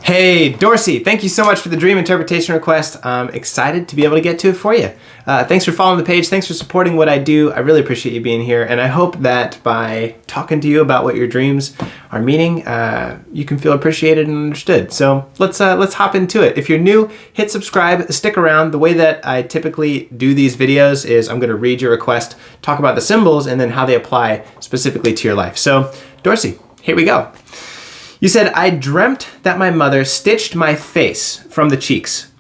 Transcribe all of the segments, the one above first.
Hey, Dorcey, thank you so much for the dream interpretation request. I'm excited to be able to get to it for you. Thanks for following the page. Thanks for supporting what I do. I really appreciate you being here. And I hope that by talking to you about what your dreams are meaning, you can feel appreciated and understood. So let's hop into it. If you're new, hit subscribe, stick around. The way that I typically do these videos is I'm going to read your request, talk about the symbols, and then how they apply specifically to your life. So, Dorcey, here we go. You said, I dreamt that my mother stitched my face from the cheeks.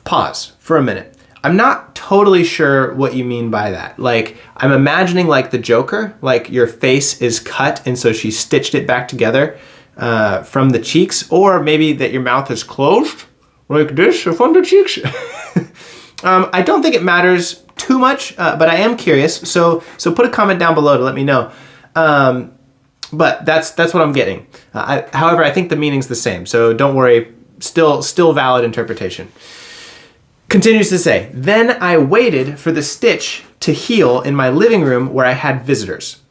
Pause for a minute. I'm not totally sure what you mean by that. Like, I'm imagining like the Joker, like your face is cut and so she stitched it back together from the cheeks, or maybe that your mouth is closed like this from the cheeks. I don't think it matters too much, but I am curious. So put a comment down below to let me know. But that's what I'm getting. However, I think the meaning's the same, so don't worry, still valid interpretation. Continues to say, then I waited for the stitch to heal in my living room where I had visitors.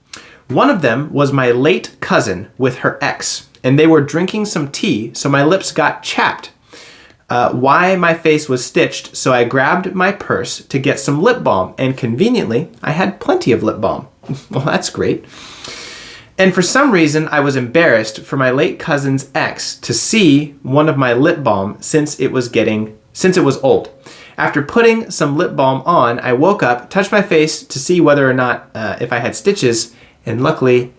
One of them was my late cousin with her ex, and they were drinking some tea, so my lips got chapped. Why my face was stitched, so I grabbed my purse to get some lip balm, and conveniently, I had plenty of lip balm. Well, that's great. And for some reason, I was embarrassed for my late cousin's ex to see one of my lip balm since it was old. After putting some lip balm on, I woke up, touched my face to see whether or not if I had stitches, and luckily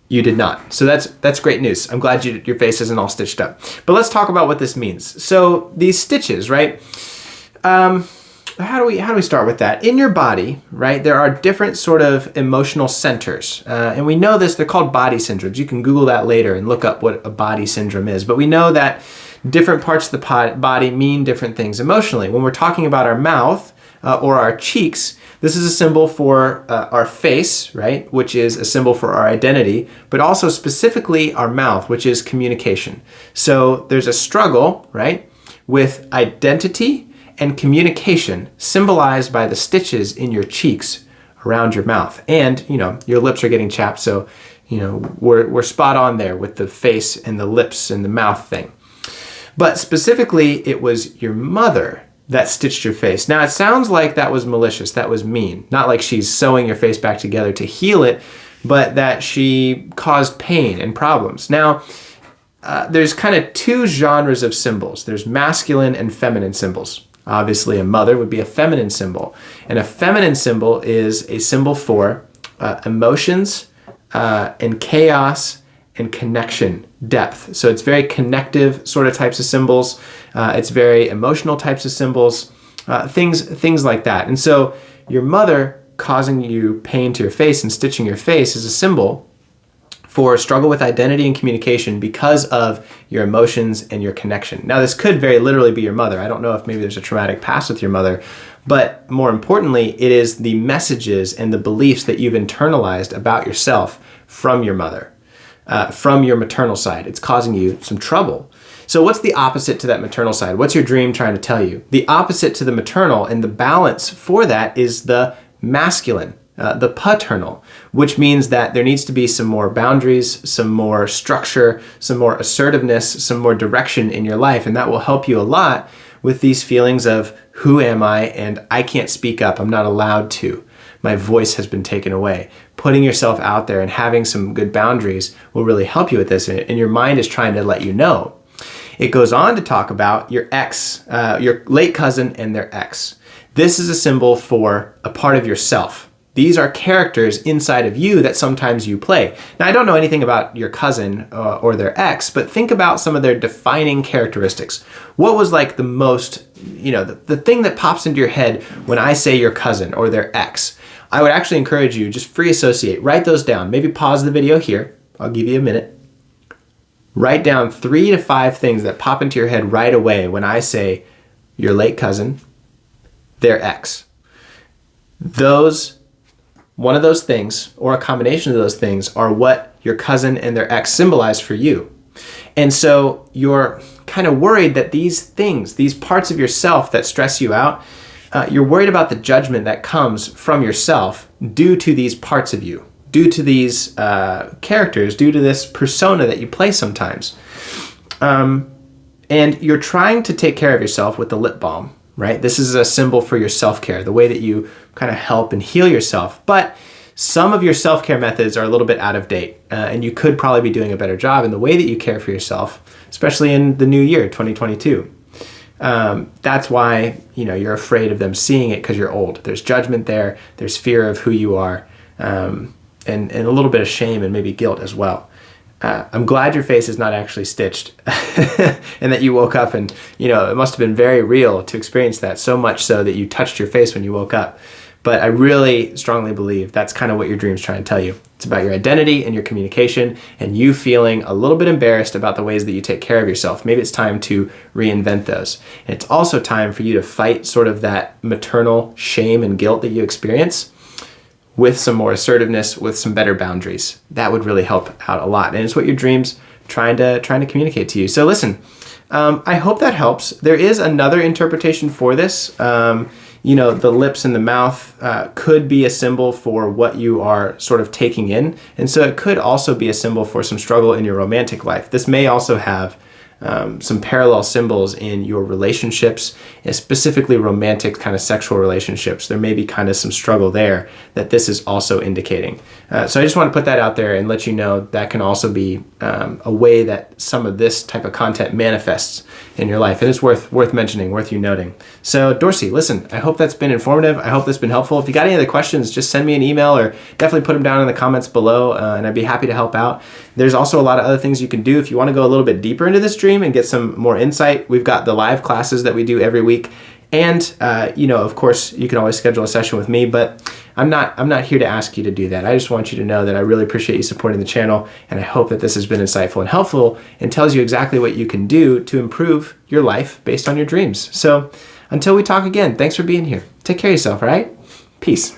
you did not. So that's great news. I'm glad your face isn't all stitched up. But let's talk about what this means. So these stitches, right? How do we start with that? In your body, right, there are different sort of emotional centers. And we know this, they're called body syndromes. You can Google that later and look up what a body syndrome is. But we know that different parts of the body mean different things emotionally. When we're talking about our mouth or our cheeks, this is a symbol for our face, right, which is a symbol for our identity, but also specifically our mouth, which is communication. So there's a struggle, right, with identity and communication symbolized by the stitches in your cheeks around your mouth. And, your lips are getting chapped, so, we're spot on there with the face and the lips and the mouth thing. But specifically, it was your mother that stitched your face. Now, it sounds like that was malicious, that was mean. Not like she's sewing your face back together to heal it, but that she caused pain and problems. Now, there's kind of two genres of symbols. There's masculine and feminine symbols. Obviously, a mother would be a feminine symbol. And a feminine symbol is a symbol for emotions and chaos and connection, depth. So it's very connective sort of types of symbols. It's very emotional types of symbols, things like that. And so your mother causing you pain to your face and stitching your face is a symbol for struggle with identity and communication because of your emotions and your connection. Now, this could very literally be your mother. I don't know if maybe there's a traumatic past with your mother, but more importantly, it is the messages and the beliefs that you've internalized about yourself from your mother, from your maternal side. It's causing you some trouble. So what's the opposite to that maternal side? What's your dream trying to tell you? The opposite to the maternal and the balance for that is the masculine. The paternal, which means that there needs to be some more boundaries, some more structure, some more assertiveness, some more direction in your life. And that will help you a lot with these feelings of who am I and I can't speak up. I'm not allowed to. My voice has been taken away. Putting yourself out there and having some good boundaries will really help you with this. And your mind is trying to let you know. It goes on to talk about your ex, your late cousin and their ex. This is a symbol for a part of yourself. These are characters inside of you that sometimes you play. Now, I don't know anything about your cousin or their ex, but think about some of their defining characteristics. What was like the most, the thing that pops into your head when I say your cousin or their ex? I would actually encourage you, just free associate, write those down. Maybe pause the video here. I'll give you a minute. Write down 3 to 5 things that pop into your head right away when I say your late cousin, their ex. One of those things, or a combination of those things, are what your cousin and their ex symbolize for you. And so you're kind of worried that these things, these parts of yourself that stress you out, you're worried about the judgment that comes from yourself due to these parts of you, due to these characters, due to this persona that you play sometimes. And you're trying to take care of yourself with the lip balm, right? This is a symbol for your self-care, the way that you kind of help and heal yourself. But some of your self-care methods are a little bit out of date, and you could probably be doing a better job in the way that you care for yourself, especially in the new year, 2022. That's why, you're afraid of them seeing it because you're old. There's judgment there. There's fear of who you are, and a little bit of shame and maybe guilt as well. I'm glad your face is not actually stitched and that you woke up and, it must have been very real to experience that, so much so that you touched your face when you woke up. But I really strongly believe that's kind of what your dream's trying to tell you. It's about your identity and your communication and you feeling a little bit embarrassed about the ways that you take care of yourself. Maybe it's time to reinvent those. And it's also time for you to fight sort of that maternal shame and guilt that you experience with some more assertiveness, with some better boundaries. That would really help out a lot. And it's what your dream's trying to communicate to you. So listen, I hope that helps. There is another interpretation for this. The lips and the mouth could be a symbol for what you are sort of taking in. And so it could also be a symbol for some struggle in your romantic life. This may also have some parallel symbols in your relationships, and specifically romantic kind of sexual relationships. There may be kind of some struggle there that this is also indicating. So I just want to put that out there and let you know that can also be a way that some of this type of content manifests in your life. And it's worth mentioning, worth you noting. So Dorcey, listen, I hope that's been informative. I hope that's been helpful. If you got any other questions, just send me an email or definitely put them down in the comments below, and I'd be happy to help out. There's also a lot of other things you can do if you want to go a little bit deeper into this dream and get some more insight. We've got the live classes that we do every week. And, of course, you can always schedule a session with me, but I'm not here to ask you to do that. I just want you to know that I really appreciate you supporting the channel, and I hope that this has been insightful and helpful and tells you exactly what you can do to improve your life based on your dreams. So until we talk again, thanks for being here. Take care of yourself, all right? Peace.